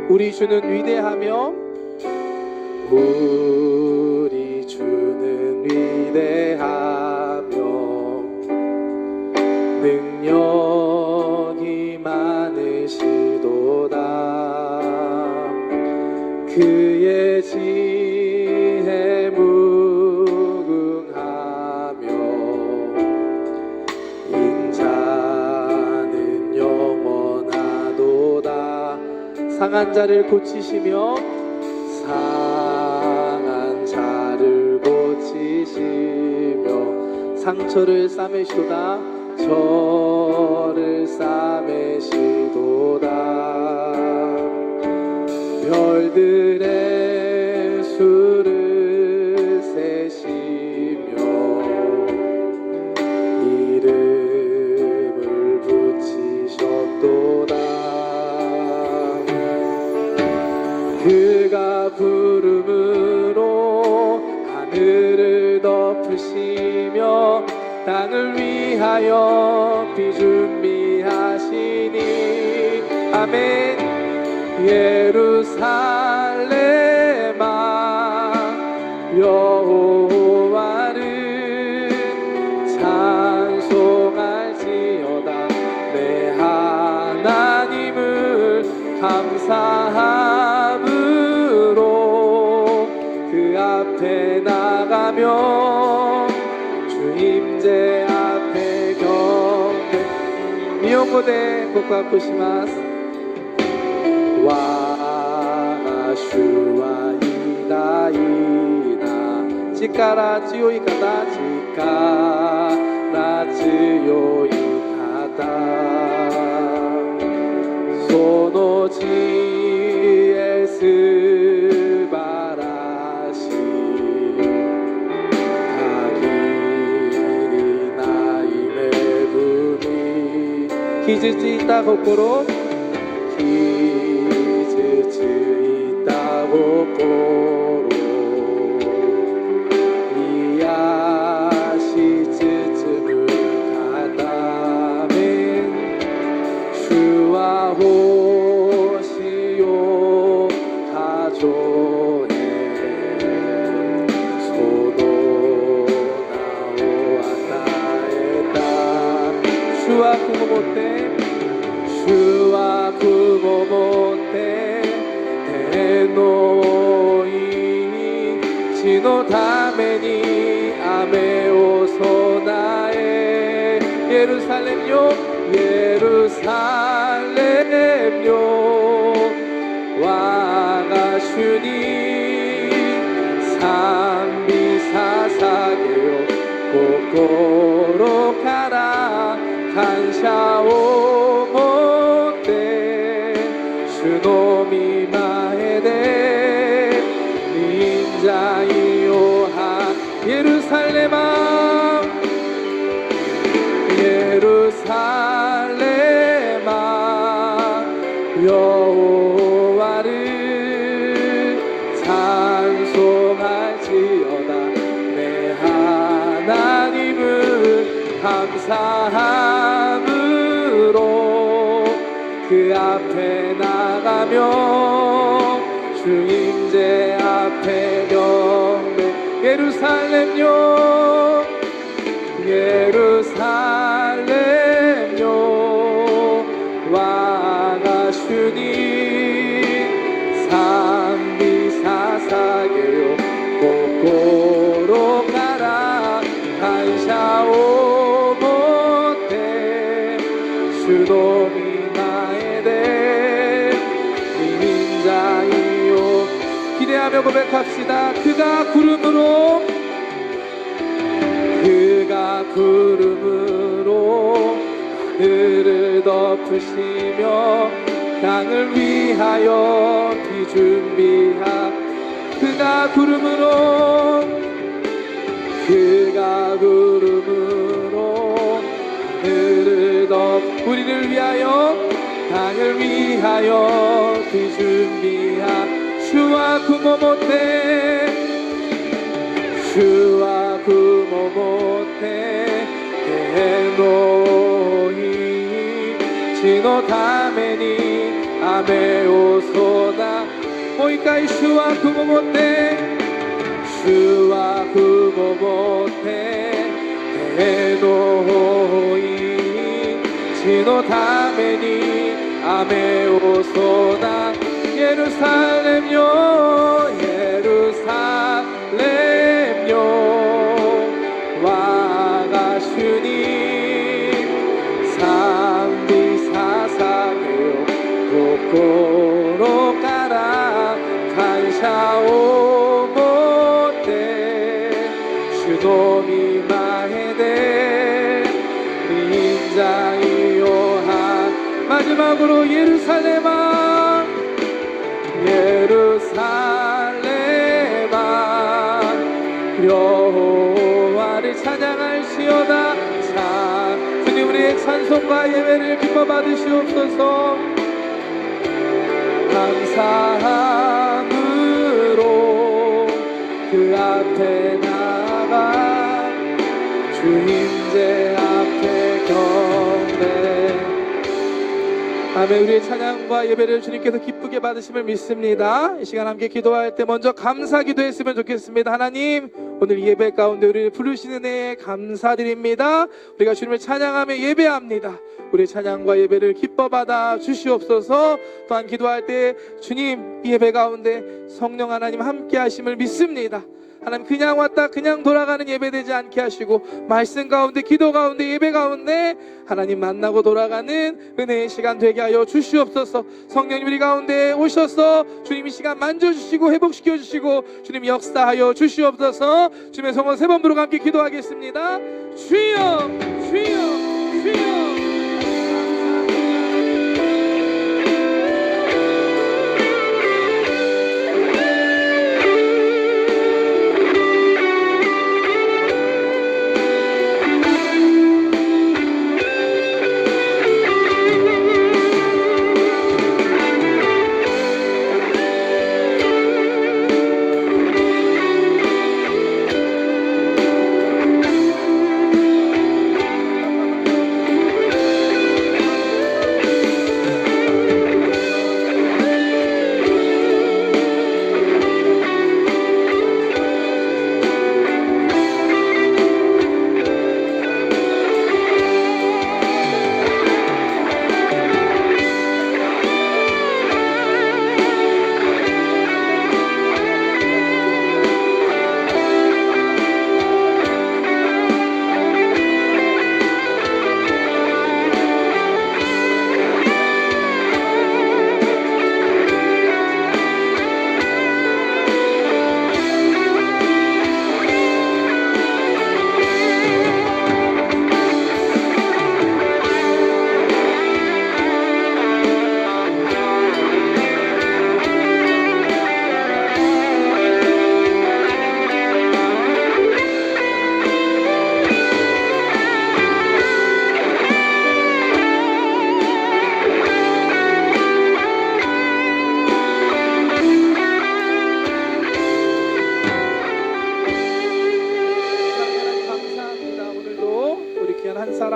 우리 주는 위대하며 우리 주는 위대하며 능력이 많으시도다. 그의 지혜 무궁하며 인자는 영원하도다. 상한 자를 고치시며 상한 자를 고치시며 상처를 싸매시도다. 저를 싸매시도다. 별들의 수를 세시며 이름을 붙이셨도다. 그가 부름으로 하늘을 덮으시며 땅을 위하여 비 준비하시니 아멘. 예루살렘아 여호와를 찬송할지어다. 내 하나님을 감사함으로 그 앞에 나가며 주임제 앞에 경배 미용고대 복합します。我が主は偉大な力強い方、力強い方、その知恵素晴らしい、限りない恵み、傷ついた心、癒し包む片面、主は星を数えその名を与えた。主は雲もって主は雲もって天の地のために雨を備え、예루살렘요 예루살렘요我が主に賛美捧げよ。心から感謝を持って主の御前で臨在を예루살렘아 예루살렘아 여호와를 찬송할지어다. 내 하나님을 감사함으로 그 앞에 나가며 주임제 앞에 경배. 예루살렘요 예루살렘요 와가 주님賛美捧げよ.心から感謝を持って主の御前で臨在を 기대하며 고백합시다. 그가 구름으로 하늘을 덮으시며 땅을 위하여 비 준비하. 그가 구름으로 하늘을 우리를 위하여 땅을 위하여 비 준비하. 주와 구모 못해 주와 구모 못해天の地のために雨を備もう一回主は雲もって主は雲もって天の方位地のために雨を備えエルサレムよエルサレムよ我が主に賛美捧げよ心から感謝を持って主の御前で臨在を마지막으로 예루살렘아 예루살렘아 여호와를 찬양할지어다 자 주님 우리의 찬송과 예배를 기뻐 받으시옵소서 감사함으로 그 앞에 나가 주님제 앞에 경배 아멘. 우리의 찬양과 예배를 주님께서 기쁘게 받으심을 믿습니다. 이 시간 함께 기도할 때 먼저 감사 기도했으면 좋겠습니다. 하나님 오늘 예배 가운데 우리를 부르시는 은혜에 감사드립니다. 우리가 주님을 찬양하며 예배합니다. 우리의 찬양과 예배를 기뻐 받아 주시옵소서. 또한 기도할 때 주님 이 예배 가운데 성령 하나님 함께 하심을 믿습니다. 하나님 그냥 왔다 그냥 돌아가는 예배 되지 않게 하시고 말씀 가운데 기도 가운데 예배 가운데 하나님 만나고 돌아가는 은혜의 시간 되게 하여 주시옵소서. 성령님 우리 가운데 오셔서 주님 이 시간 만져주시고 회복시켜 주시고 주님 역사하여 주시옵소서. 주님의 성원 세 번 부르고 함께 기도하겠습니다. 주여 주여 주여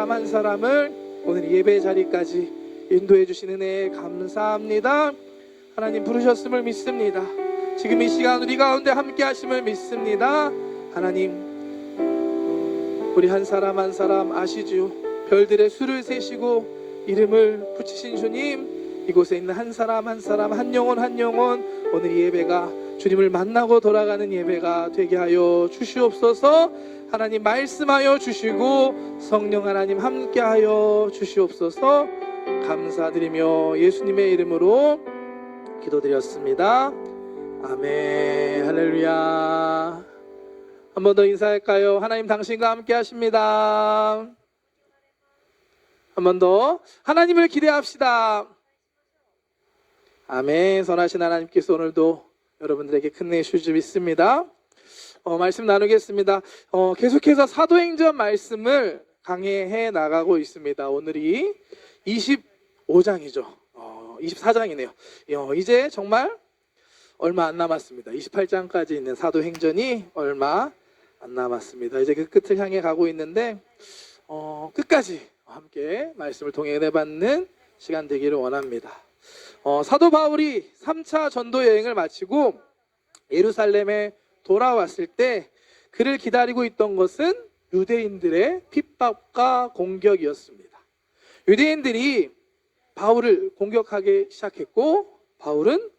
한 사람을 오늘 예배 자리까지 인도해 주시는 은혜에 감사합니다. 하나님 부르셨음을 믿습니다. 지금 이 시간 우리 가운데 함께 하심을 믿습니다. 하나님 우리 한 사람 한 사람 아시지요? 별들의 수를 세시고 이름을 붙이신 주님 이곳에 있는 한 사람 한 사람 한 영혼 한 영혼 오늘 이 예배가 주님을 만나고 돌아가는 예배가 되게 하여 주시옵소서. 하나님 말씀하여 주시고 성령 하나님 함께하여 주시옵소서. 감사드리며 예수님의 이름으로 기도드렸습니다. 아멘. 할렐루야. 한 번 더 인사할까요? 하나님 당신과 함께 하십니다. 한 번 더 하나님을 기대합시다. 아멘. 선하신 하나님께서 오늘도 여러분들에게 큰 은혜 주실 줄 믿습니다. 말씀 나누겠습니다. 계속해서 사도행전 말씀을 강해해 나가고 있습니다. 오늘이 25장이죠. 24장이네요. 이제 정말 얼마 안 남았습니다. 28장까지 있는 사도행전이 얼마 안 남았습니다. 이제 그 끝을 향해 가고 있는데 끝까지 함께 말씀을 통해 내받는 시간 되기를 원합니다. 사도 바울이 3차 전도 여행을 마치고 예루살렘에 돌아왔을 때 그를 기다리고 있던 것은 유대인들의 핍박과 공격이었습니다. 유대인들이 바울을 공격하기 시작했고 바울은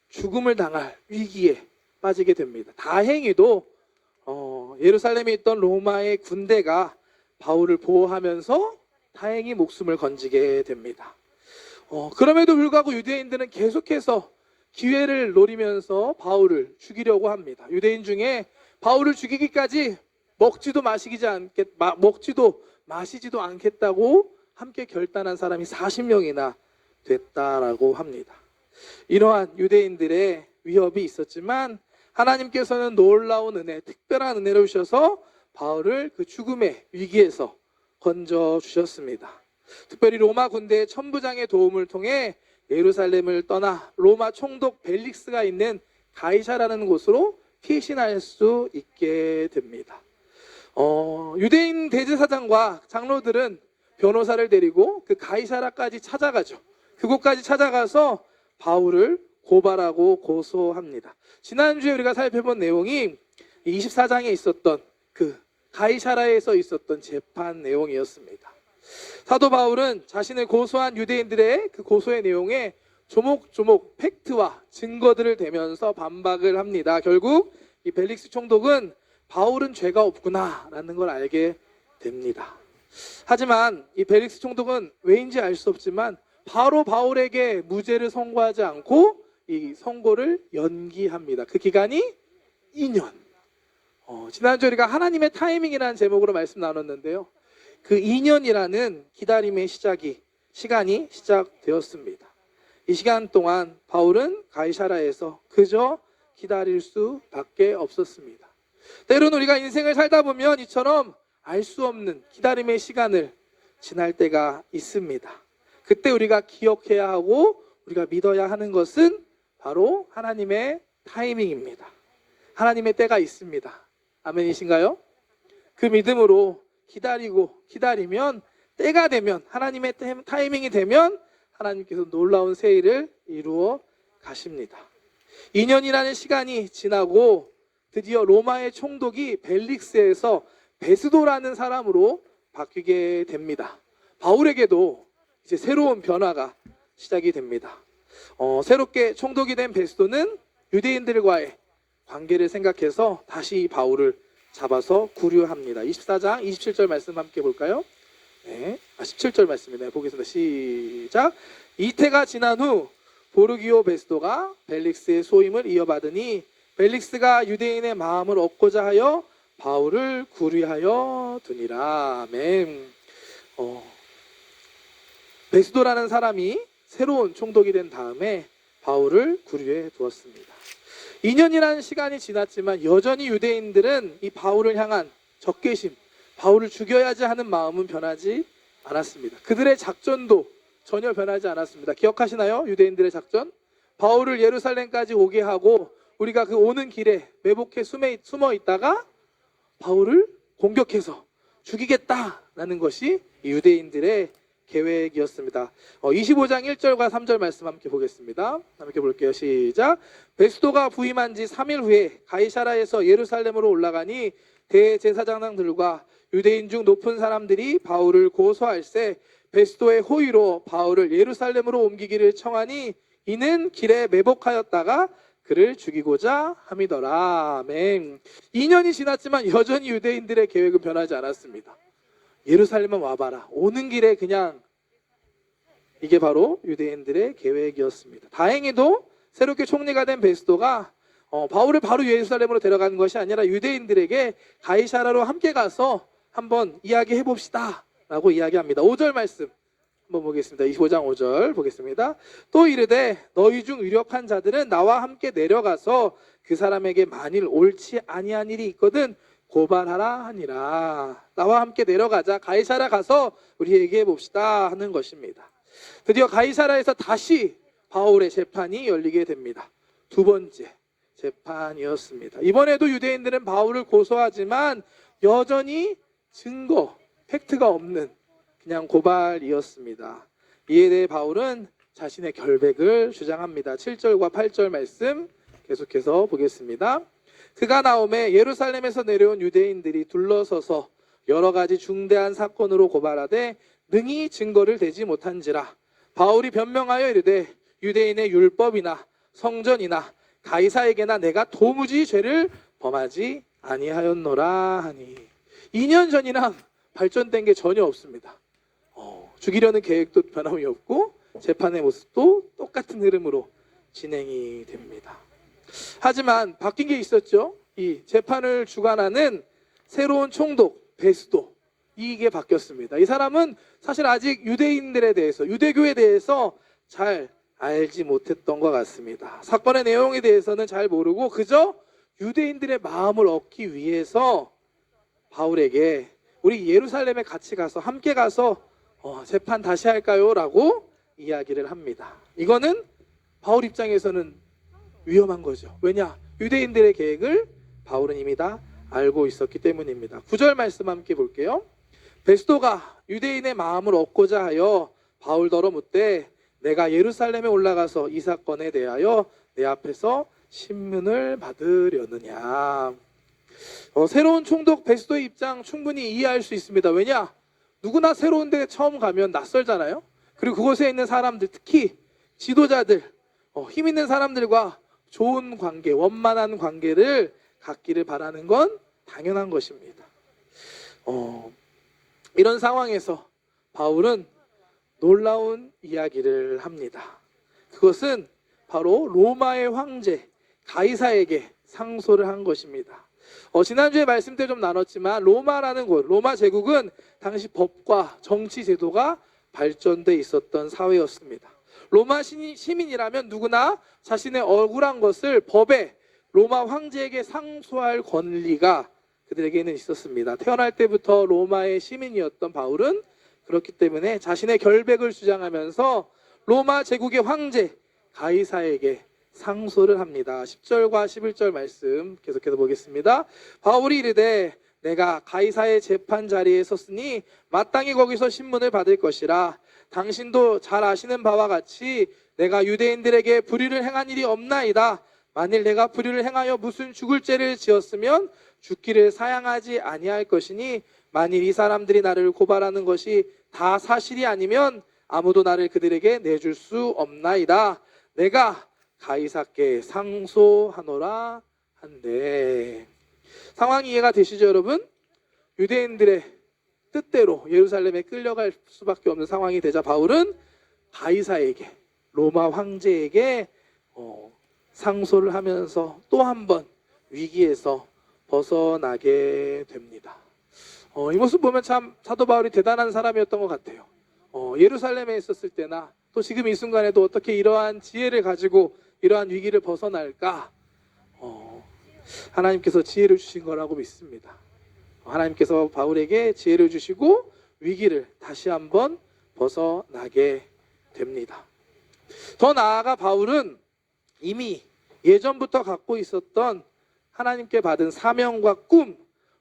죽음을 당할 위기에 빠지게 됩니다. 다행히도 예루살렘에 있던 로마의 군대가 바울을 보호하면서 다행히 목숨을 건지게 됩니다. 그럼에도 불구하고 유대인들은 계속해서 기회를 노리면서 바울을 죽이려고 합니다. 유대인 중에 바울을 죽이기까지 먹지도 마시지도 않겠다고 함께 결단한 사람이 40명이나 됐다라고 합니다. 이러한 유대인들의 위협이 있었지만 하나님께서는 놀라운 은혜, 특별한 은혜를 주셔서 바울을 그 죽음의 위기에서 건져 주셨습니다. 특별히 로마 군대의 천부장의 도움을 통해 예루살렘을 떠나 로마 총독 벨릭스가 있는 가이사라는 곳으로 피신할 수 있게 됩니다. 유대인 대제사장과 장로들은 변호사를 데리고 그 가이사라까지 찾아가죠. 그곳까지 찾아가서 바울을 고발하고 고소합니다. 지난주에 우리가 살펴본 내용이 24장에 있었던 그 가이사라에서 있었던 재판 내용이었습니다. 사도 바울은 자신을 고소한 유대인들의 그 고소의 내용에 조목조목 팩트와 증거들을 대면서 반박을 합니다. 결국 이 벨릭스 총독은 바울은 죄가 없구나라는 걸 알게 됩니다. 하지만 이 벨릭스 총독은 왜인지 알 수 없지만 바로 바울에게 무죄를 선고하지 않고 이 선고를 연기합니다. 그 기간이 2년. 지난주 우리가 하나님의 타이밍이라는 제목으로 말씀 나눴는데요. 그 2년이라는 기다림의 시간이 시작되었습니다. 이 시간 동안 바울은 가이사라에서 그저 기다릴 수밖에 없었습니다. 때로는 우리가 인생을 살다 보면 이처럼 알 수 없는 기다림의 시간을 지날 때가 있습니다. 그때 우리가 기억해야 하고 우리가 믿어야 하는 것은 바로 하나님의 타이밍입니다. 하나님의 때가 있습니다. 아멘이신가요? 그 믿음으로 기다리면 때가 되면 하나님의 타이밍이 되면 하나님께서 놀라운 새 일을 이루어 가십니다. 2년이라는 시간이 지나고 드디어 로마의 총독이 벨릭스에서 베스도라는 사람으로 바뀌게 됩니다. 바울에게도 이제 새로운 변화가 시작이 됩니다. 새롭게 총독이 된 베스도는 유대인들과의 관계를 생각해서 다시 바울을 잡아서 구류합니다. 24장 27절 말씀 함께 볼까요? 네, 17절 말씀입니다. 보겠습니다. 시작. 이태가 지난 후 보르기오 베스도가 벨릭스의 소임을 이어받으니 벨릭스가 유대인의 마음을 얻고자 하여 바울을 구류하여 두니라. 아멘. 베스도라는 사람이 새로운 총독이 된 다음에 바울을 구류해 두었습니다. 2년이라는 시간이 지났지만 여전히 유대인들은 이 바울을 향한 적개심, 바울을 죽여야지 하는 마음은 변하지 않았습니다. 그들의 작전도 전혀 변하지 않았습니다. 기억하시나요? 유대인들의 작전? 바울을 예루살렘까지 오게 하고 우리가 그 오는 길에 매복해 숨어 있다가 바울을 공격해서 죽이겠다라는 것이 유대인들의 계획이었습니다. 25장 1절과 3절 말씀 함께 보겠습니다. 함께 볼게요. 시작. 베스도가 부임한 지 3일 후에 가이사라에서 예루살렘으로 올라가니 대제사장들과 유대인 중 높은 사람들이 바울을 고소할세 베스도의 호의로 바울을 예루살렘으로 옮기기를 청하니 이는 길에 매복하였다가 그를 죽이고자 함이더라. 아멘. 2년이 지났지만 여전히 유대인들의 계획은 변하지 않았습니다. 예루살렘만 와봐라. 오는 길에 그냥 이게 바로 유대인들의 계획이었습니다. 다행히도 새롭게 총리가 된 베스도가 바울을 바로 예루살렘으로 데려가는 것이 아니라 유대인들에게 가이사라로 함께 가서 한번 이야기해 봅시다 라고 이야기합니다. 5절 말씀 한번 보겠습니다. 25장 5절 보겠습니다. 또 이르되 너희 중 유력한 자들은 나와 함께 내려가서 그 사람에게 만일 옳지 아니한 일이 있거든 고발하라 하니라. 나와 함께 내려가자. 가이사라 가서 우리 얘기해 봅시다 하는 것입니다. 드디어 가이사라에서 다시 바울의 재판이 열리게 됩니다. 두 번째 재판이었습니다. 이번에도 유대인들은 바울을 고소하지만 여전히 팩트가 없는 그냥 고발이었습니다. 이에 대해 바울은 자신의 결백을 주장합니다. 7절과 8절 말씀 계속해서 보겠습니다. 그가 나오매 예루살렘에서 내려온 유대인들이 둘러서서 여러 가지 중대한 사건으로 고발하되 능히 증거를 대지 못한지라. 바울이 변명하여 이르되 유대인의 율법이나 성전이나 가이사에게나 내가 도무지 죄를 범하지 아니하였노라 하니. 2년 전이랑 발전된 게 전혀 없습니다. 죽이려는 계획도 변함이 없고 재판의 모습도 똑같은 흐름으로 진행이 됩니다. 하지만 바뀐 게 있었죠. 이 재판을 주관하는 새로운 총독 베스도, 이게 바뀌었습니다. 이 사람은 사실 아직 유대인들에 대해서, 유대교에 대해서 잘 알지 못했던 것 같습니다. 사건의 내용에 대해서는 잘 모르고 그저 유대인들의 마음을 얻기 위해서 바울에게 우리 예루살렘에 같이 가서 함께 가서 재판 다시 할까요? 라고 이야기를 합니다. 이거는 바울 입장에서는 위험한 거죠. 왜냐? 유대인들의 계획을 바울은 이미 다 알고 있었기 때문입니다. 9절 말씀 함께 볼게요. 베스도가 유대인의 마음을 얻고자 하여 바울더러 묻되 내가 예루살렘에 올라가서 이 사건에 대하여 내 앞에서 신문을 받으려느냐. 새로운 총독 베스도의 입장 충분히 이해할 수 있습니다. 왜냐? 누구나 새로운 데 처음 가면 낯설잖아요. 그리고 그곳에 있는 사람들, 특히 지도자들, 힘 있는 사람들과 좋은 관계, 원만한 관계를 갖기를 바라는 건 당연한 것입니다. 이런 상황에서 바울은 놀라운 이야기를 합니다. 그것은 바로 로마의 황제 가이사에게 상소를 한 것입니다. 지난주에 말씀 때 좀 나눴지만 로마라는 곳, 로마 제국은 당시 법과 정치 제도가 발전돼 있었던 사회였습니다. 로마 시민이라면 누구나 자신의 억울한 것을 법에 로마 황제에게 상소할 권리가 그들에게는 있었습니다. 태어날 때부터 로마의 시민이었던 바울은 그렇기 때문에 자신의 결백을 주장하면서 로마 제국의 황제 가이사에게 상소를 합니다. 10절과 11절 말씀 계속해서 보겠습니다. 바울이 이르되 내가 가이사의 재판 자리에 섰으니 마땅히 거기서 신문을 받을 것이라. 당신도 잘 아시는 바와 같이 내가 유대인들에게 불의를 행한 일이 없나이다. 만일 내가 불의를 행하여 무슨 죽을 죄를 지었으면 죽기를 사양하지 아니할 것이니 만일 이 사람들이 나를 고발하는 것이 다 사실이 아니면 아무도 나를 그들에게 내줄 수 없나이다. 내가 가이사께 상소하노라 한데. 상황이 이해가 되시죠, 여러분? 유대인들의 뜻대로 예루살렘에 끌려갈 수밖에 없는 상황이 되자 바울은 가이사에게, 로마 황제에게 상소를 하면서 또 한 번 위기에서 벗어나게 됩니다. 이 모습 보면 참 사도 바울이 대단한 사람이었던 것 같아요. 예루살렘에 있었을 때나 또 지금 이 순간에도 어떻게 이러한 지혜를 가지고 이러한 위기를 벗어날까? 하나님께서 지혜를 주신 거라고 믿습니다. 하나님께서 바울에게 지혜를 주시고 위기를 다시 한번 벗어나게 됩니다. 더 나아가 바울은 이미 예전부터 갖고 있었던 하나님께 받은 사명과 꿈,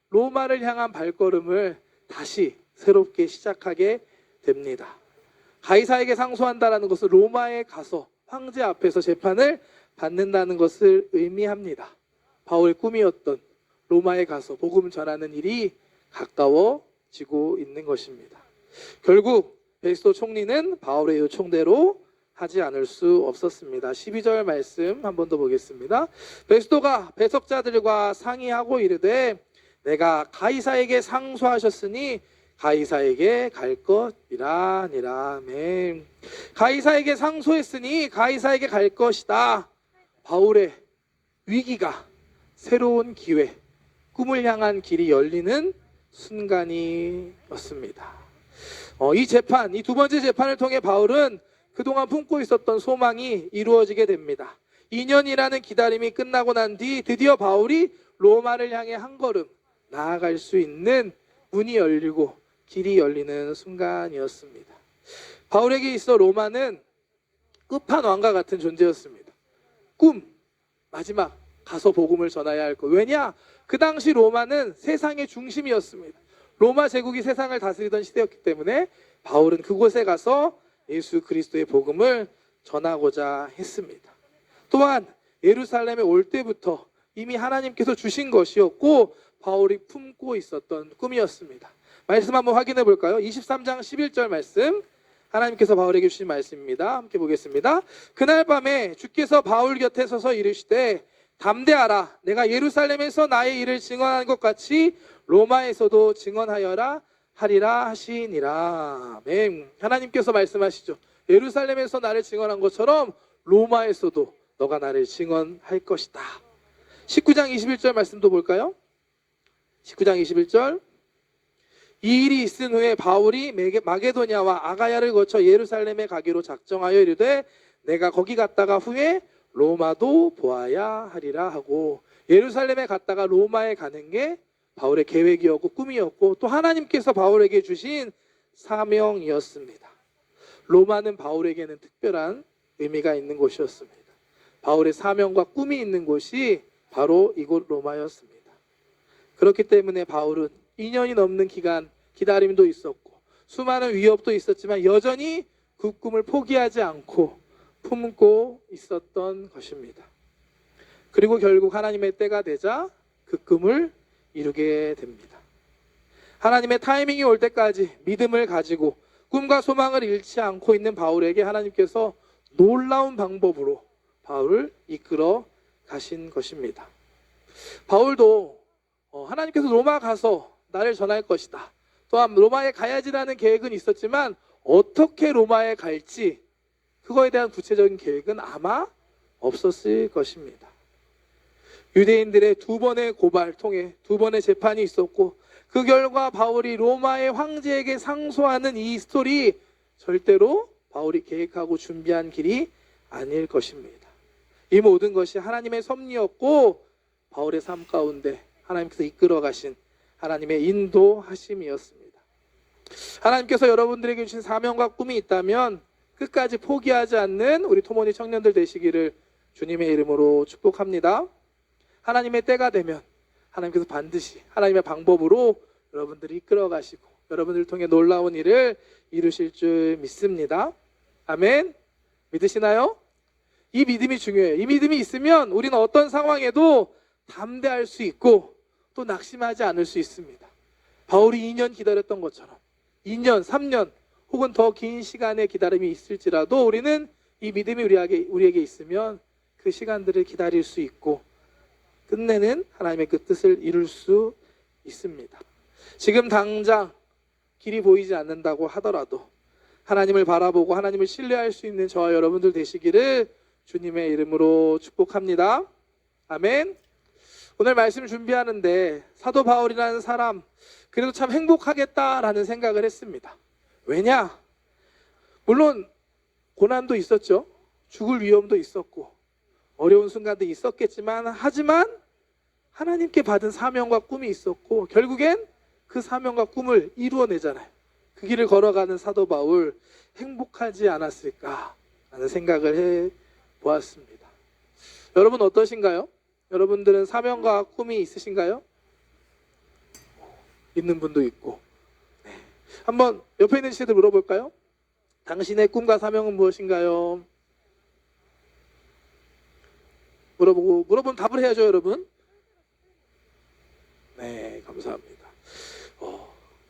로마를 향한 발걸음을 다시 새롭게 시작하게 됩니다. 가이사에게 상소한다는 것은 로마에 가서 황제 앞에서 재판을 받는다는 것을 의미합니다. 바울의 꿈이었던 로마에 가서 복음 전하는 일이 가까워지고 있는 것입니다. 결국 베스도 총리는 바울의 요청대로 하지 않을 수 없었습니다. 12절 말씀 한 번 더 보겠습니다. 베스도가 배석자들과 상의하고 이르되 내가 가이사에게 상소하셨으니 가이사에게 갈 것이라 아니라. 아멘. 가이사에게 상소했으니 가이사에게 갈 것이다. 바울의 위기가 새로운 기회, 꿈을 향한 길이 열리는 순간이었습니다. 이 재판, 이 두 번째 재판을 통해 바울은 그동안 품고 있었던 소망이 이루어지게 됩니다. 2년이라는 기다림이 끝나고 난 뒤 드디어 바울이 로마를 향해 한 걸음 나아갈 수 있는 문이 열리고 길이 열리는 순간이었습니다. 바울에게 있어 로마는 끝판왕과 같은 존재였습니다. 꿈, 마지막 가서 복음을 전해야 할 것. 왜냐? 그 당시 로마는 세상의 중심이었습니다. 로마 제국이 세상을 다스리던 시대였기 때문에 바울은 그곳에 가서 예수 그리스도의 복음을 전하고자 했습니다. 또한 예루살렘에 올 때부터 이미 하나님께서 주신 것이었고 바울이 품고 있었던 꿈이었습니다. 말씀 한번 확인해 볼까요? 23장 11절 말씀, 하나님께서 바울에게 주신 말씀입니다. 함께 보겠습니다. 그날 밤에 주께서 바울 곁에 서서 이르시되 담대하라, 내가 예루살렘에서 나의 일을 증언한 것 같이 로마에서도 증언하여라 하리라 하시니라. 아멘. 하나님께서 말씀하시죠. 예루살렘에서 나를 증언한 것처럼 로마에서도 너가 나를 증언할 것이다. 19장 21절 말씀도 볼까요? 19장 21절, 이 일이 있은 후에 바울이 마게도냐와 아가야를 거쳐 예루살렘에 가기로 작정하여 이르되 내가 거기 갔다가 후에 로마도 보아야 하리라 하고, 예루살렘에 갔다가 로마에 가는 게 바울의 계획이었고 꿈이었고 또 하나님께서 바울에게 주신 사명이었습니다. 로마는 바울에게는 특별한 의미가 있는 곳이었습니다. 바울의 사명과 꿈이 있는 곳이 바로 이곳 로마였습니다. 그렇기 때문에 바울은 2년이 넘는 기간 기다림도 있었고 수많은 위협도 있었지만 여전히 그 꿈을 포기하지 않고 품고 있었던 것입니다. 그리고 결국 하나님의 때가 되자 그 꿈을 이루게 됩니다. 하나님의 타이밍이 올 때까지 믿음을 가지고 꿈과 소망을 잃지 않고 있는 바울에게 하나님께서 놀라운 방법으로 바울을 이끌어 가신 것입니다. 바울도 하나님께서 로마 가서 나를 전할 것이다, 또한 로마에 가야지라는 계획은 있었지만 어떻게 로마에 갈지 그거에 대한 구체적인 계획은 아마 없었을 것입니다. 유대인들의 2번의 고발 통해 2번의 재판이 있었고 그 결과 바울이 로마의 황제에게 상소하는 이 스토리, 절대로 바울이 계획하고 준비한 길이 아닐 것입니다. 이 모든 것이 하나님의 섭리였고 바울의 삶 가운데 하나님께서 이끌어 가신 하나님의 인도하심이었습니다. 하나님께서 여러분들에게 주신 사명과 꿈이 있다면 끝까지 포기하지 않는 우리 토모니 청년들 되시기를 주님의 이름으로 축복합니다. 하나님의 때가 되면 하나님께서 반드시 하나님의 방법으로 여러분들이 이끌어 가시고 여러분들을 통해 놀라운 일을 이루실 줄 믿습니다. 아멘. 믿으시나요? 이 믿음이 중요해요. 이 믿음이 있으면 우리는 어떤 상황에도 담대할 수 있고 또 낙심하지 않을 수 있습니다. 바울이 2년 기다렸던 것처럼 2년, 3년 혹은 더 긴 시간의 기다림이 있을지라도 우리는 이 믿음이 우리에게 있으면 그 시간들을 기다릴 수 있고 끝내는 하나님의 그 뜻을 이룰 수 있습니다. 지금 당장 길이 보이지 않는다고 하더라도 하나님을 바라보고 하나님을 신뢰할 수 있는 저와 여러분들 되시기를 주님의 이름으로 축복합니다. 아멘. 오늘 말씀을 준비하는데 사도 바울이라는 사람 그래도 참 행복하겠다라는 생각을 했습니다. 왜냐? 물론 고난도 있었죠. 죽을 위험도 있었고 어려운 순간도 있었겠지만 하지만 하나님께 받은 사명과 꿈이 있었고 결국엔 그 사명과 꿈을 이루어내잖아요. 그 길을 걸어가는 사도 바울 행복하지 않았을까라는 생각을 해보았습니다. 여러분 어떠신가요? 여러분들은 사명과 꿈이 있으신가요? 있는 분도 있고. 네. 한번 옆에 있는 친구들 물어볼까요? 당신의 꿈과 사명은 무엇인가요? 물어보면 답을 해야죠, 여러분. 네, 감사합니다.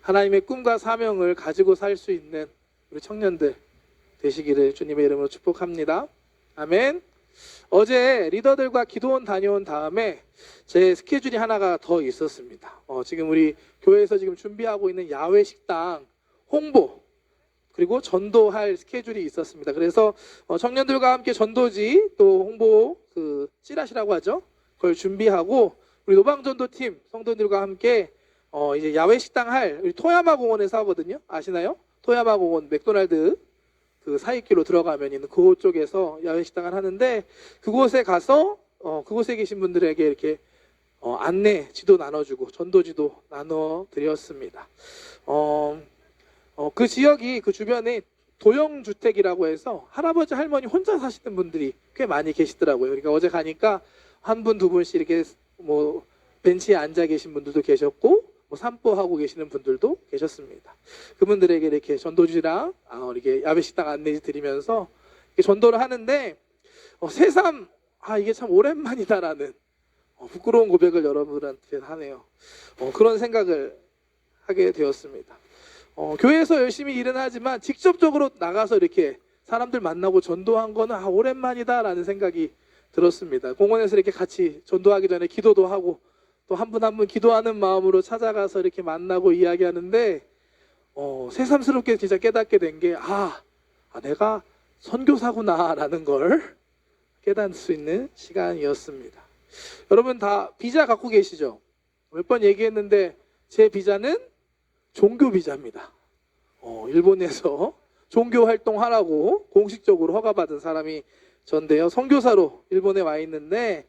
하나님의 꿈과 사명을 가지고 살 수 있는 우리 청년들 되시기를 주님의 이름으로 축복합니다. 아멘. 어제 리더들과 기도원 다녀온 다음에 제 스케줄이 하나가 더 있었습니다. 지금 우리 교회에서 지금 준비하고 있는 야외 식당 홍보 그리고 전도할 스케줄이 있었습니다. 그래서 청년들과 함께 전도지 또 홍보 그 찌라시라고 하죠. 그걸 준비하고 우리 노방전도팀 성도들과 함께 이제 야외 식당 할 우리 토야마 공원에서 하거든요. 아시나요? 토야마 공원 맥도날드 그 사이길로 들어가면 있는 그쪽에서 야외 식당을 하는데 그곳에 가서 그곳에 계신 분들에게 이렇게 안내 지도 나눠주고 전도지도 나눠드렸습니다. 그 지역이 그 주변에 도형주택이라고 해서 할아버지 할머니 혼자 사시는 분들이 꽤 많이 계시더라고요. 그러니까 어제 가니까 한 분 두 분씩 이렇게 뭐 벤치에 앉아 계신 분들도 계셨고 뭐 산보하고 계시는 분들도 계셨습니다. 그분들에게 이렇게 전도지랑 이렇게 야외 식당 안내 드리면서 전도를 하는데 새삼 이게 참 오랜만이다라는 부끄러운 고백을 여러분들한테 하네요. 그런 생각을 하게 되었습니다. 교회에서 열심히 일은 하지만 직접적으로 나가서 이렇게 사람들 만나고 전도한 거는 오랜만이다라는 생각이 들었습니다. 공원에서 이렇게 같이 전도하기 전에 기도도 하고 또 한 분 한 분 기도하는 마음으로 찾아가서 이렇게 만나고 이야기하는데 새삼스럽게 진짜 깨닫게 된 게 내가 선교사구나라는 걸 깨닫을 수 있는 시간이었습니다. 여러분 다 비자 갖고 계시죠? 몇 번 얘기했는데 제 비자는 종교 비자입니다. 일본에서 종교 활동하라고 공식적으로 허가받은 사람이 전데요. 선교사로 일본에 와 있는데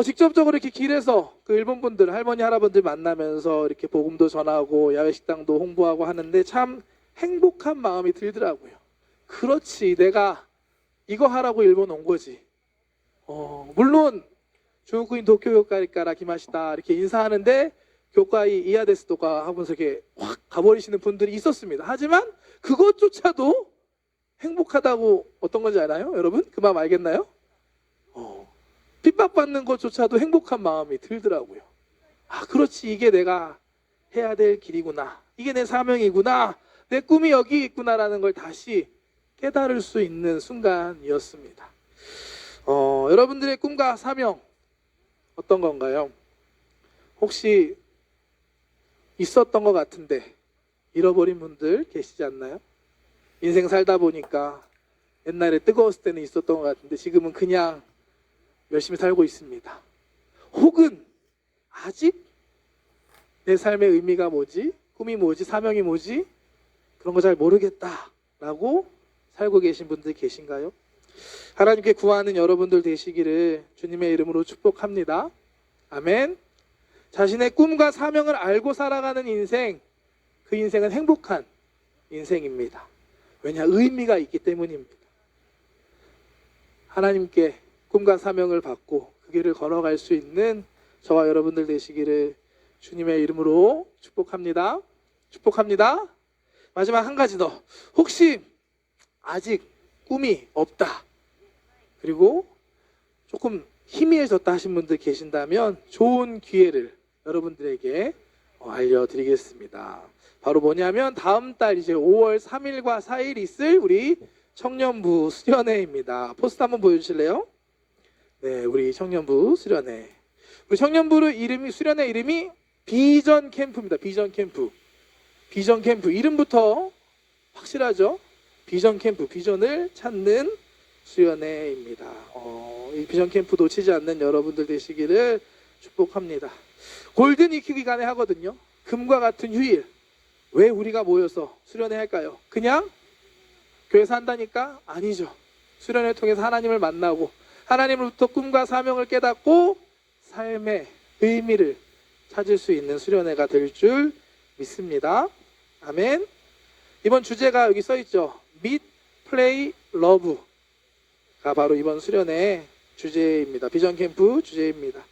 직접적으로 이렇게 길에서 그 일본 분들, 할머니, 할아버지들 만나면서 이렇게 복음도 전하고 야외 식당도 홍보하고 하는데 참 행복한 마음이 들더라고요. 그렇지, 내가 이거 하라고 일본 온 거지. 물론 중국인 도쿄 교과이까라 기마시다 이렇게 인사하는데 교과이 이하데스도가 하면서 이렇게 확 가버리시는 분들이 있었습니다. 하지만 그것조차도 행복하다고 어떤 건지 알아요? 여러분 그 마음 알겠나요? 핍박받는 것조차도 행복한 마음이 들더라고요. 그렇지, 이게 내가 해야 될 길이구나, 이게 내 사명이구나, 내 꿈이 여기 있구나라는 걸 다시 깨달을 수 있는 순간이었습니다. 여러분들의 꿈과 사명 어떤 건가요? 혹시 있었던 것 같은데 잃어버린 분들 계시지 않나요? 인생 살다 보니까 옛날에 뜨거웠을 때는 있었던 것 같은데 지금은 그냥 열심히 살고 있습니다. 혹은 아직 내 삶의 의미가 뭐지? 꿈이 뭐지? 사명이 뭐지? 그런 거 잘 모르겠다라고 살고 계신 분들 계신가요? 하나님께 구하는 여러분들 되시기를 주님의 이름으로 축복합니다. 아멘. 자신의 꿈과 사명을 알고 살아가는 인생, 그 인생은 행복한 인생입니다. 왜냐? 의미가 있기 때문입니다. 하나님께 꿈과 사명을 받고 그 길을 걸어갈 수 있는 저와 여러분들 되시기를 주님의 이름으로 축복합니다. 축복합니다. 마지막 한 가지 더. 혹시 아직 꿈이 없다, 그리고 조금 희미해졌다 하신 분들 계신다면 좋은 기회를 여러분들에게 알려드리겠습니다. 바로 뭐냐면 다음 달 이제 5월 3일과 4일 있을 우리 청년부 수련회입니다. 포스터 한번 보여주실래요? 네, 우리 청년부 수련회. 우리 청년부 수련회 이름이 비전 캠프입니다. 비전 캠프. 비전 캠프 이름부터 확실하죠? 비전 캠프, 비전을 찾는 수련회입니다. 이 비전 캠프 놓치지 않는 여러분들 되시기를 축복합니다. 골든 위크 기간에 하거든요. 금과 같은 휴일. 왜 우리가 모여서 수련회 할까요? 그냥 교회에서 한다니까? 아니죠. 수련회를 통해서 하나님을 만나고 하나님으로부터 꿈과 사명을 깨닫고 삶의 의미를 찾을 수 있는 수련회가 될 줄 믿습니다. 아멘. 이번 주제가 여기 써있죠. Meet, Play, Love가 바로 이번 수련회 주제입니다. 비전 캠프 주제입니다.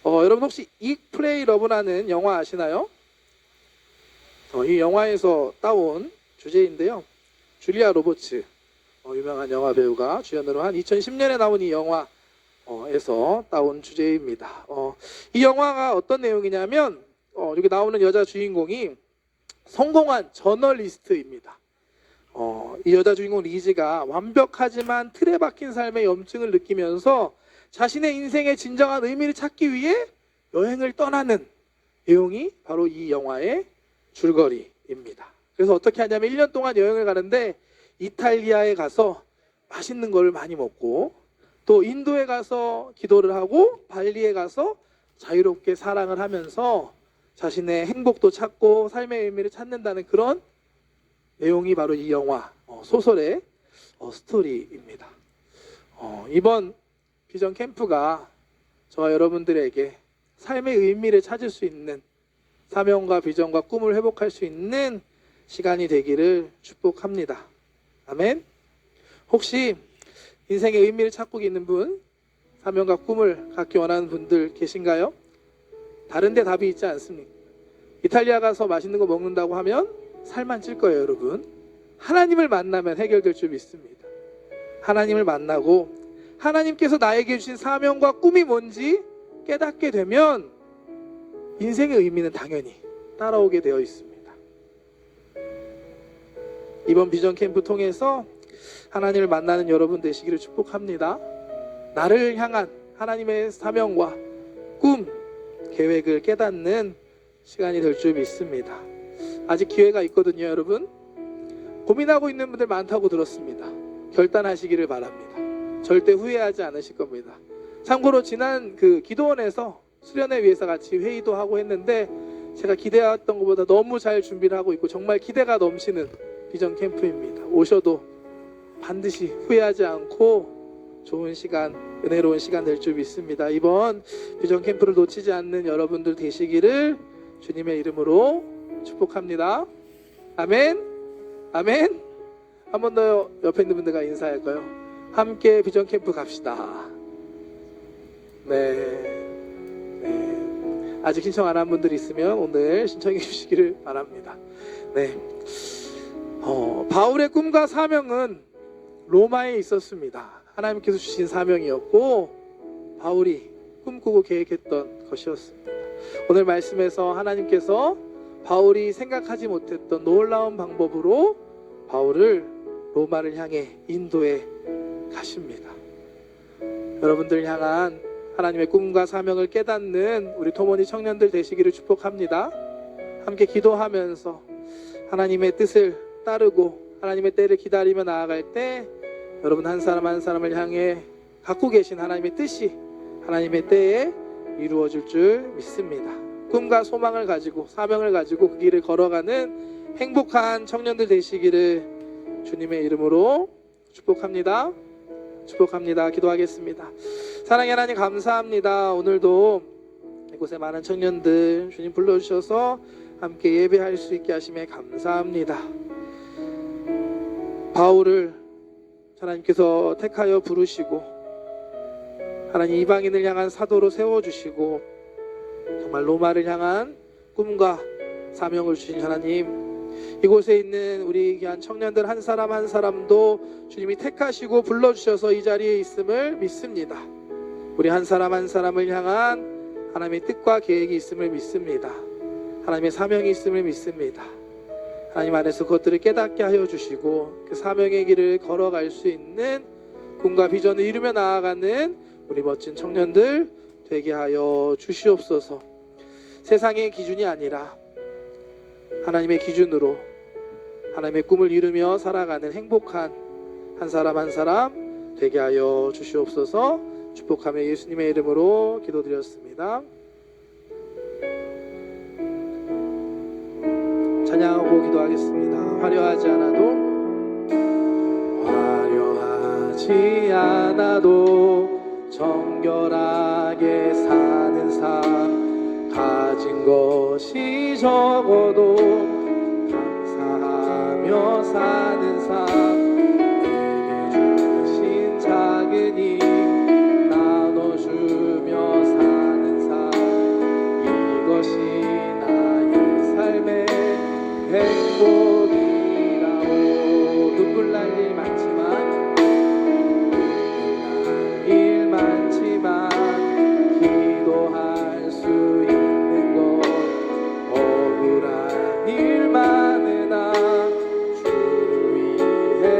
여러분 혹시 Eat, Play, Love라는 영화 아시나요? 이 영화에서 따온 주제인데요. 줄리아 로버츠, 유명한 영화 배우가 주연으로 한 2010년에 나온 이 영화에서 따온 주제입니다. 이 영화가 어떤 내용이냐면 여기 나오는 여자 주인공이 성공한 저널리스트입니다. 이 여자 주인공 리즈가 완벽하지만 틀에 박힌 삶의 염증을 느끼면서 자신의 인생의 진정한 의미를 찾기 위해 여행을 떠나는 내용이 바로 이 영화의 줄거리입니다. 그래서 어떻게 하냐면 1년 동안 여행을 가는데 이탈리아에 가서 맛있는 걸 많이 먹고 또 인도에 가서 기도를 하고 발리에 가서 자유롭게 사랑을 하면서 자신의 행복도 찾고 삶의 의미를 찾는다는 그런 내용이 바로 이 영화 소설의 스토리입니다. 이번 비전 캠프가 저와 여러분들에게 삶의 의미를 찾을 수 있는, 사명과 비전과 꿈을 회복할 수 있는 시간이 되기를 축복합니다. 아멘. 혹시 인생의 의미를 찾고 있는 분, 사명과 꿈을 갖기 원하는 분들 계신가요? 다른 데 답이 있지 않습니까? 이탈리아 가서 맛있는 거 먹는다고 하면 살만 찔 거예요, 여러분. 하나님을 만나면 해결될 줄 믿습니다. 하나님을 만나고 하나님께서 나에게 주신 사명과 꿈이 뭔지 깨닫게 되면 인생의 의미는 당연히 따라오게 되어 있습니다. 이번 비전 캠프 통해서 하나님을 만나는 여러분 되시기를 축복합니다. 나를 향한 하나님의 사명과 꿈, 계획을 깨닫는 시간이 될 줄 믿습니다. 아직 기회가 있거든요, 여러분. 고민하고 있는 분들 많다고 들었습니다. 결단하시기를 바랍니다. 절대 후회하지 않으실 겁니다. 참고로 지난 기도원에서 수련회 위해서 같이 회의도 하고 했는데 제가 기대했던 것보다 너무 잘 준비를 하고 있고 정말 기대가 넘치는 비전 캠프입니다. 오셔도 반드시 후회하지 않고 좋은 시간, 은혜로운 시간 될 줄 믿습니다. 이번 비전 캠프를 놓치지 않는 여러분들 되시기를 주님의 이름으로 축복합니다. 아멘. 아멘. 한 번 더 옆에 있는 분들과 인사할까요? 함께 비전 캠프 갑시다. 네. 아직 신청 안 한 분들이 있으면 오늘 신청해 주시기를 바랍니다. 네. 바울의 꿈과 사명은 로마에 있었습니다. 하나님께서 주신 사명이었고 바울이 꿈꾸고 계획했던 것이었습니다. 오늘 말씀에서 하나님께서 바울이 생각하지 못했던 놀라운 방법으로 바울을 로마를 향해 인도해 가십니다. 여러분들 향한 하나님의 꿈과 사명을 깨닫는 우리 토모니 청년들 되시기를 축복합니다. 함께 기도하면서 하나님의 뜻을 따르고 하나님의 때를 기다리며 나아갈 때 여러분 한 사람 한 사람을 향해 갖고 계신 하나님의 뜻이 하나님의 때에 이루어질 줄 믿습니다. 꿈과 소망을 가지고 사명을 가지고 그 길을 걸어가는 행복한 청년들 되시기를 주님의 이름으로 축복합니다. 축복합니다. 기도하겠습니다. 사랑의 하나님 감사합니다. 오늘도 이곳에 많은 청년들 주님 불러주셔서 함께 예배할 수 있게 하심에 감사합니다. 바울을 하나님께서 택하여 부르시고 하나님 이방인을 향한 사도로 세워주시고 정말 로마를 향한 꿈과 사명을 주신 하나님, 이곳에 있는 우리 귀한 청년들 한 사람 한 사람도 주님이 택하시고 불러주셔서 이 자리에 있음을 믿습니다. 우리 한 사람 한 사람을 향한 하나님의 뜻과 계획이 있음을 믿습니다. 하나님의 사명이 있음을 믿습니다. 하나님 안에서 그것들을 깨닫게 하여 주시고 그 사명의 길을 걸어갈 수 있는 꿈과 비전을 이루며 나아가는 우리 멋진 청년들 되게 하여 주시옵소서. 세상의 기준이 아니라 하나님의 기준으로 하나님의 꿈을 이루며 살아가는 행복한 한 사람 한 사람 되게 하여 주시옵소서. 축복하며 예수님의 이름으로 기도드렸습니다. 찬양하고 기도하겠습니다. 화려하지 않아도 정결하게 사는 삶, 가진 것이 적어도 감사하며 사는 삶, 내게 주신 작은 힘 나눠주며 사는 삶, 이것이 나의 삶의 행복이라오. 눈물 날 일 많지만 기도할 수 있는 것, 억울한 일 많으나 주를 위해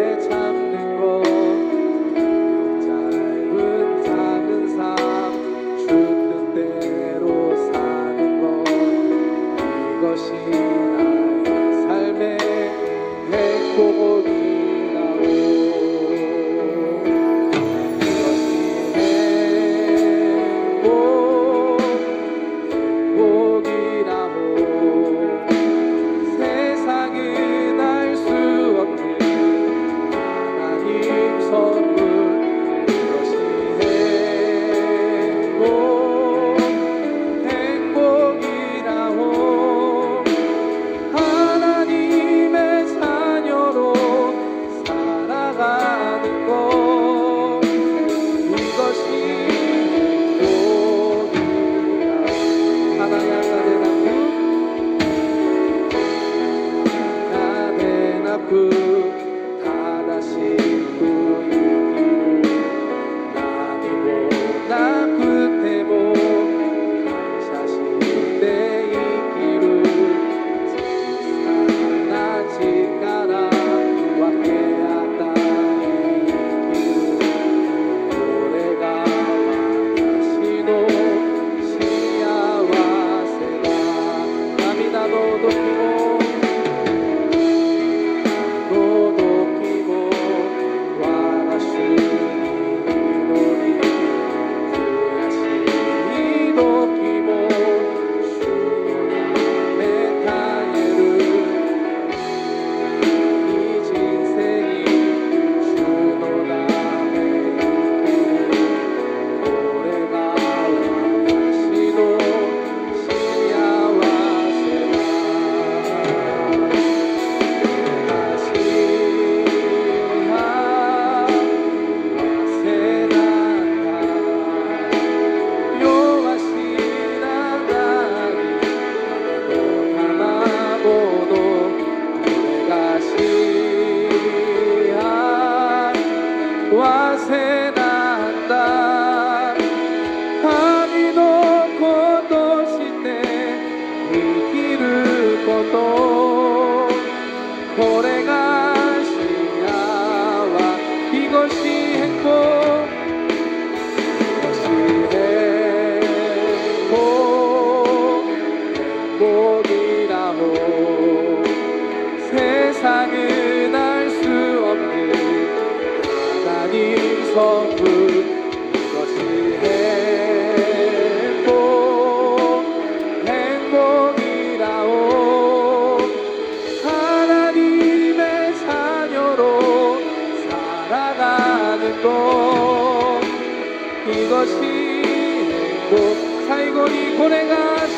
행복最後にこれが幸せ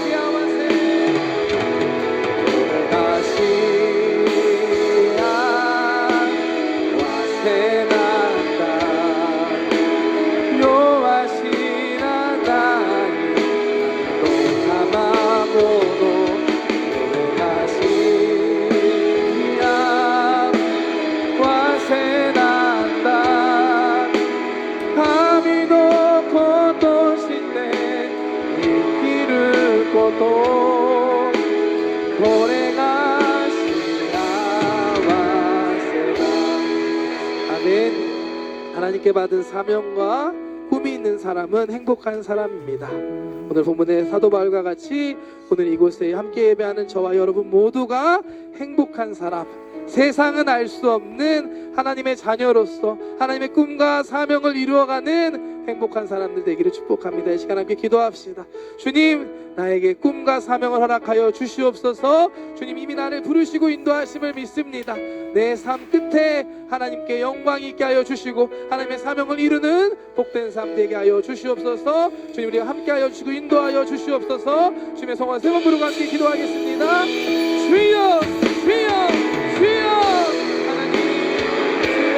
これが幸せなんだ弱しなないの卵のこれが幸せなんだ神の子として生きることこれが幸せだ아멘 하나님께 받은 사명과 꿈이 있는 사람은 행복한 사람입니다. 오늘 본문의 사도 바울과 같이 오늘 이곳에 함께 예배하는 저와 여러분 모두가 행복한 사람 세상은 알 수 없는 하나님의 자녀로서 하나님의 꿈과 사명을 이루어가는 행복한 사람들 되기를 축복합니다. 이 시간 함께 기도합시다. 주님 나에게 꿈과 사명을 허락하여 주시옵소서. 주님 이미 나를 부르시고 인도하심을 믿습니다. 내 삶 끝에 하나님께 영광 있게 하여 주시고 하나님의 사명을 이루는 복된 삶 되게 하여 주시옵소서. 주님 우리가 함께 하여 주시고 인도하여 주시옵소서. 주님의 성원 세 번 부르고 함께 기도하겠습니다. 주여 주여 주여 하나님 주여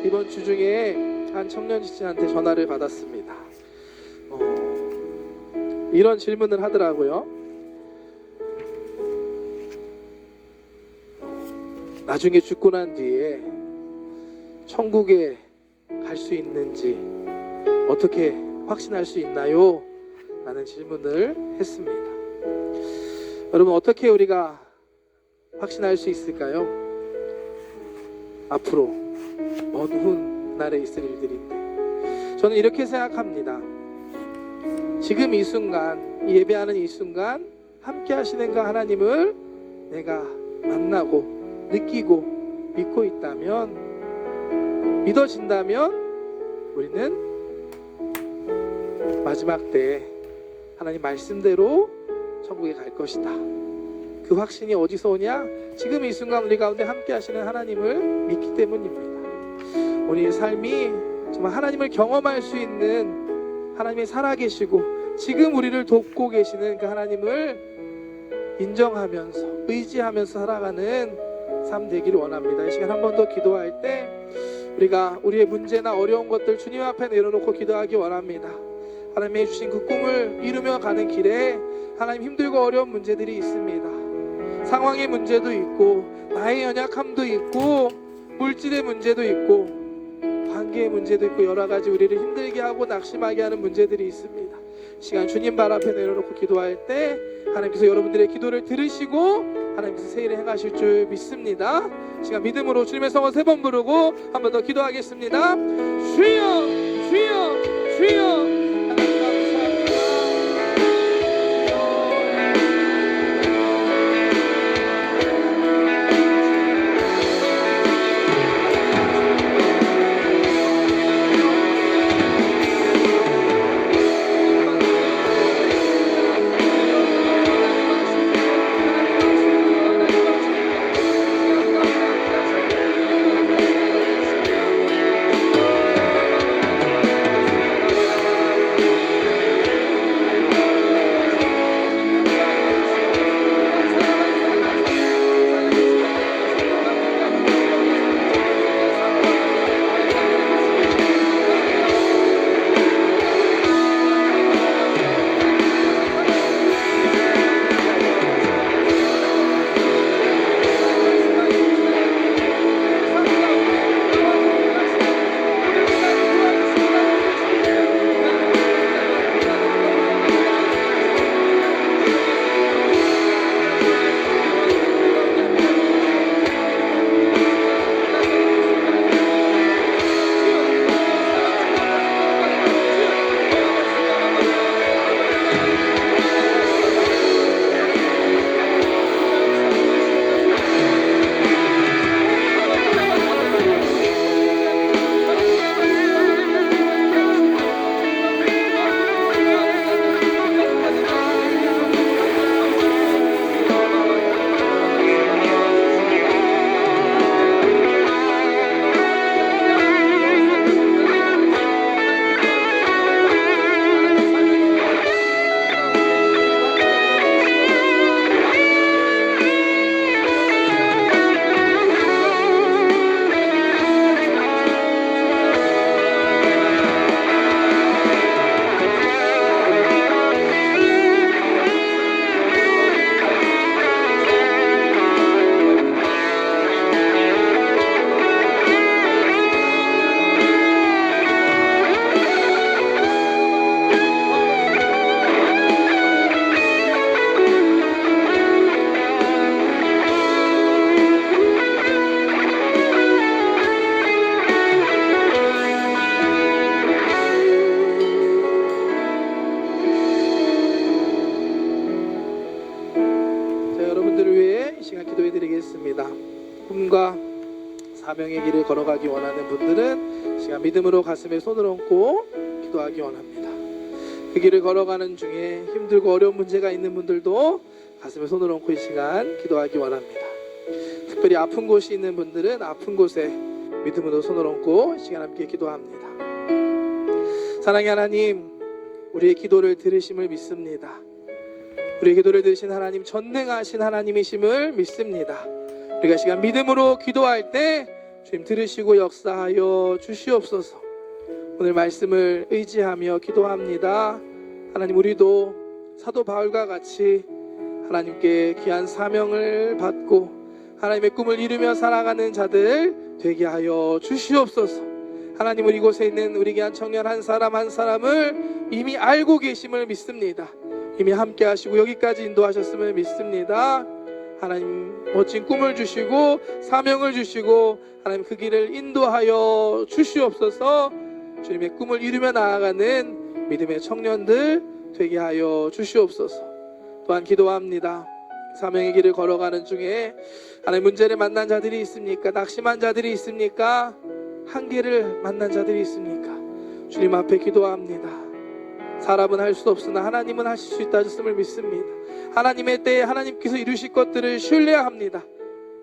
이번 주 중에 한 청년 지체한테 전화를 받았습니다. 이런 질문을 하더라고요. 나중에 죽고 난 뒤에 천국에 갈 수 있는지 어떻게 확신할 수 있나요? 라는 질문을 했습니다. 여러분 어떻게 우리가 확신할 수 있을까요? 앞으로 먼 훗날에 있을 일들인데 저는 이렇게 생각합니다. 지금 이 순간 예배하는 이 순간 함께 하시는 그 하나님을 내가 만나고 느끼고 믿고 있다면 믿어진다면 우리는 마지막 때 하나님 말씀대로 천국에 갈 것이다. 그 확신이 어디서 오냐? 지금 이 순간 우리 가운데 함께 하시는 하나님을 믿기 때문입니다. 우리의 삶이 정말 하나님을 경험할 수 있는 하나님이 살아계시고 지금 우리를 돕고 계시는 그 하나님을 인정하면서 의지하면서 살아가는 삶 되기를 원합니다. 이 시간 한 번 더 기도할 때 우리가 우리의 문제나 어려운 것들 주님 앞에 내려놓고 기도하기 원합니다. 하나님이 해주신 그 꿈을 이루며 가는 길에 하나님 힘들고 어려운 문제들이 있습니다. 상황의 문제도 있고 나의 연약함도 있고 물질의 문제도 있고 관계의 문제도 있고 여러 가지 우리를 힘들게 하고 낙심하게 하는 문제들이 있습니다. 시간 주님 발 앞에 내려놓고 기도할 때 하나님께서 여러분들의 기도를 들으시고 하나님께서 새 일을 행하실 줄 믿습니다. 시간 믿음으로 주님의 성을 3번 부르고 한 번 더 기도하겠습니다. 주여 주여 주여. 꿈과 사명의 길을 걸어가기 원하는 분들은 시간 믿음으로 가슴에 손을 얹고 기도하기 원합니다. 그 길을 걸어가는 중에 힘들고 어려운 문제가 있는 분들도 가슴에 손을 얹고 이 시간 기도하기 원합니다. 특별히 아픈 곳이 있는 분들은 아픈 곳에 믿음으로 손을 얹고 이 시간 함께 기도합니다. 사랑의 하나님, 우리의 기도를 들으심을 믿습니다. 우리의 기도를 들으신 하나님, 전능하신 하나님이심을 믿습니다. 우리가 시간 믿음으로 기도할 때 주님 들으시고 역사하여 주시옵소서. 오늘 말씀을 의지하며 기도합니다. 하나님, 우리도 사도 바울과 같이 하나님께 귀한 사명을 받고 하나님의 꿈을 이루며 살아가는 자들 되게 하여 주시옵소서. 하나님은 이곳에 있는 우리 귀한 청년 한 사람 한 사람을 이미 알고 계심을 믿습니다. 이미 함께 하시고 여기까지 인도하셨음을 믿습니다. 하나님, 멋진 꿈을 주시고 사명을 주시고 하나님 그 길을 인도하여 주시옵소서. 주님의 꿈을 이루며 나아가는 믿음의 청년들 되게 하여 주시옵소서. 또한 기도합니다. 사명의 길을 걸어가는 중에 하나님, 문제를 만난 자들이 있습니까? 낙심한 자들이 있습니까? 한계를 만난 자들이 있습니까? 주님 앞에 기도합니다. 사람은 할 수 없으나 하나님은 하실 수 있다 하셨음을 믿습니다. 하나님의 때에 하나님께서 이루실 것들을 신뢰합니다.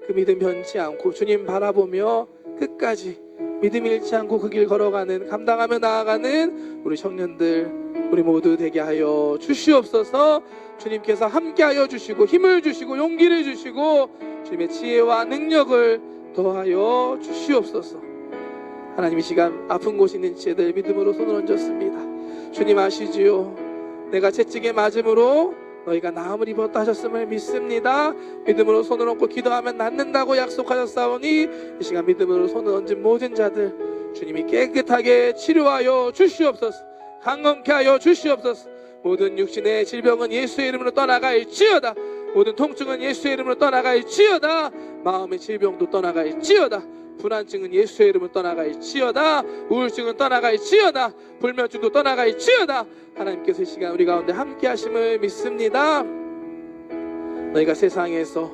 그 믿음 변치 않고 주님 바라보며 끝까지 믿음 잃지 않고 그 길 걸어가는, 감당하며 나아가는 우리 청년들 우리 모두 되게 하여 주시옵소서. 주님께서 함께 하여 주시고 힘을 주시고 용기를 주시고 주님의 지혜와 능력을 더하여 주시옵소서. 하나님 이 시간 아픈 곳이 있는 지체들 믿음으로 손을 얹었습니다. 주님 아시지요? 내가 채찍에 맞음으로 너희가 나음을 입었다 하셨음을 믿습니다. 믿음으로 손을 얹고 기도하면 낫는다고 약속하셨사오니 이 시간 믿음으로 손을 얹은 모든 자들 주님이 깨끗하게 치료하여 주시옵소서. 강건케 하여 주시옵소서. 모든 육신의 질병은 예수의 이름으로 떠나갈지어다. 모든 통증은 예수의 이름으로 떠나갈지어다. 마음의 질병도 떠나갈지어다. 불안증은 예수의 이름으로 떠나갈지어다. 우울증은 떠나갈지어다. 불면증도 떠나갈지어다. 하나님께서 이 시간 우리 가운데 함께 하심을 믿습니다. 너희가 세상에서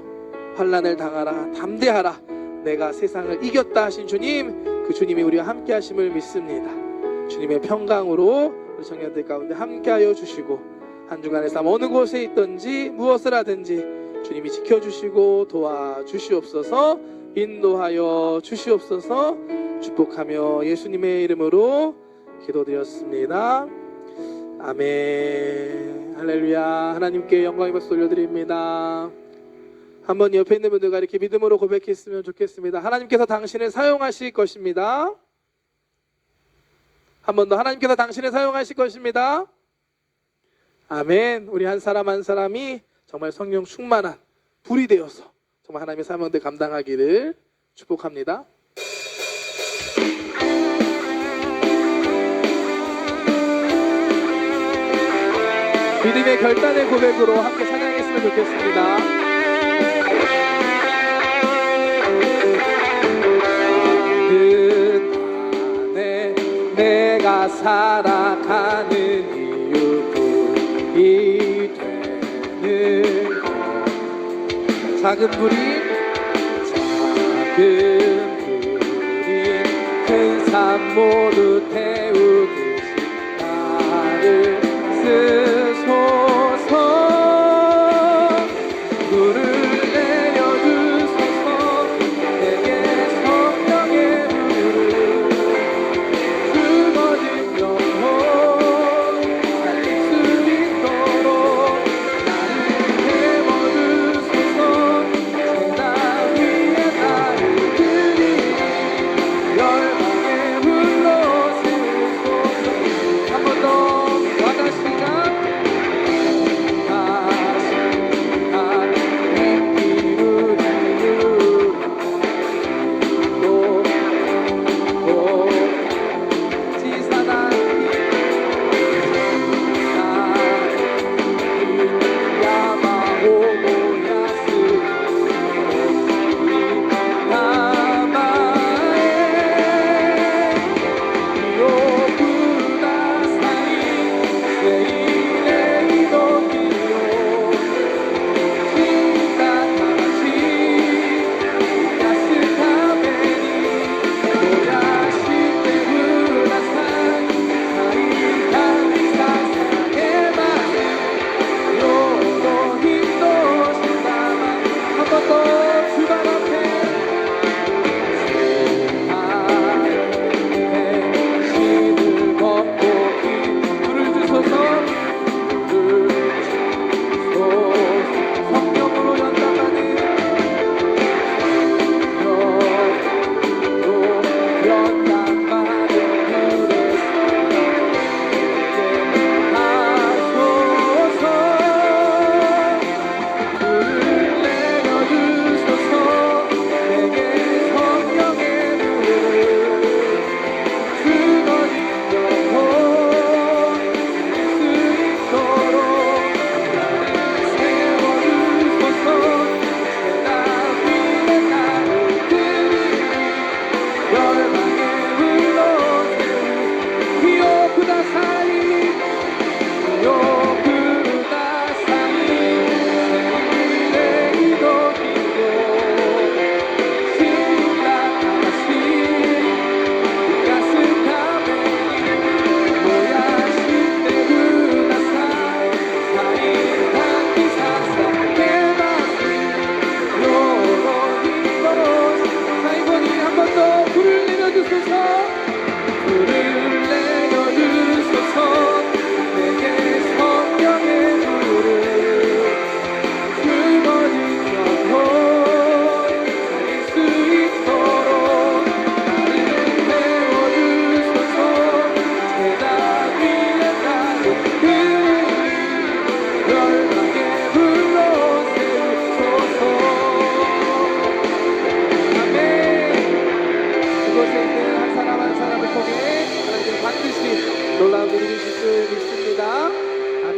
환난을 당하라 담대하라 내가 세상을 이겼다 하신 주님, 그 주님이 우리와 함께 하심을 믿습니다. 주님의 평강으로 우리 청년들 가운데 함께 하여 주시고 한 주간의 삶 어느 곳에 있든지 무엇을 하든지 주님이 지켜주시고 도와주시옵소서. 인도하여 주시옵소서. 축복하며 예수님의 이름으로 기도드렸습니다. 아멘. 할렐루야. 하나님께 영광의 박수 올려드립니다. 한번 옆에 있는 분들과 이렇게 믿음으로 고백했으면 좋겠습니다. 하나님께서 당신을 사용하실 것입니다. 한 번 더, 하나님께서 당신을 사용하실 것입니다. 아멘. 우리 한 사람 한 사람이 정말 성령 충만한 불이 되어서 정말 하나님의 사명들 감당하기를 축복합니다. 믿음의 결단의 고백으로 함께 찬양했으면 좋겠습니다. 그 안에 내가 살아가는 이유뿐이 되는 작은 불이 큰 산 모두 태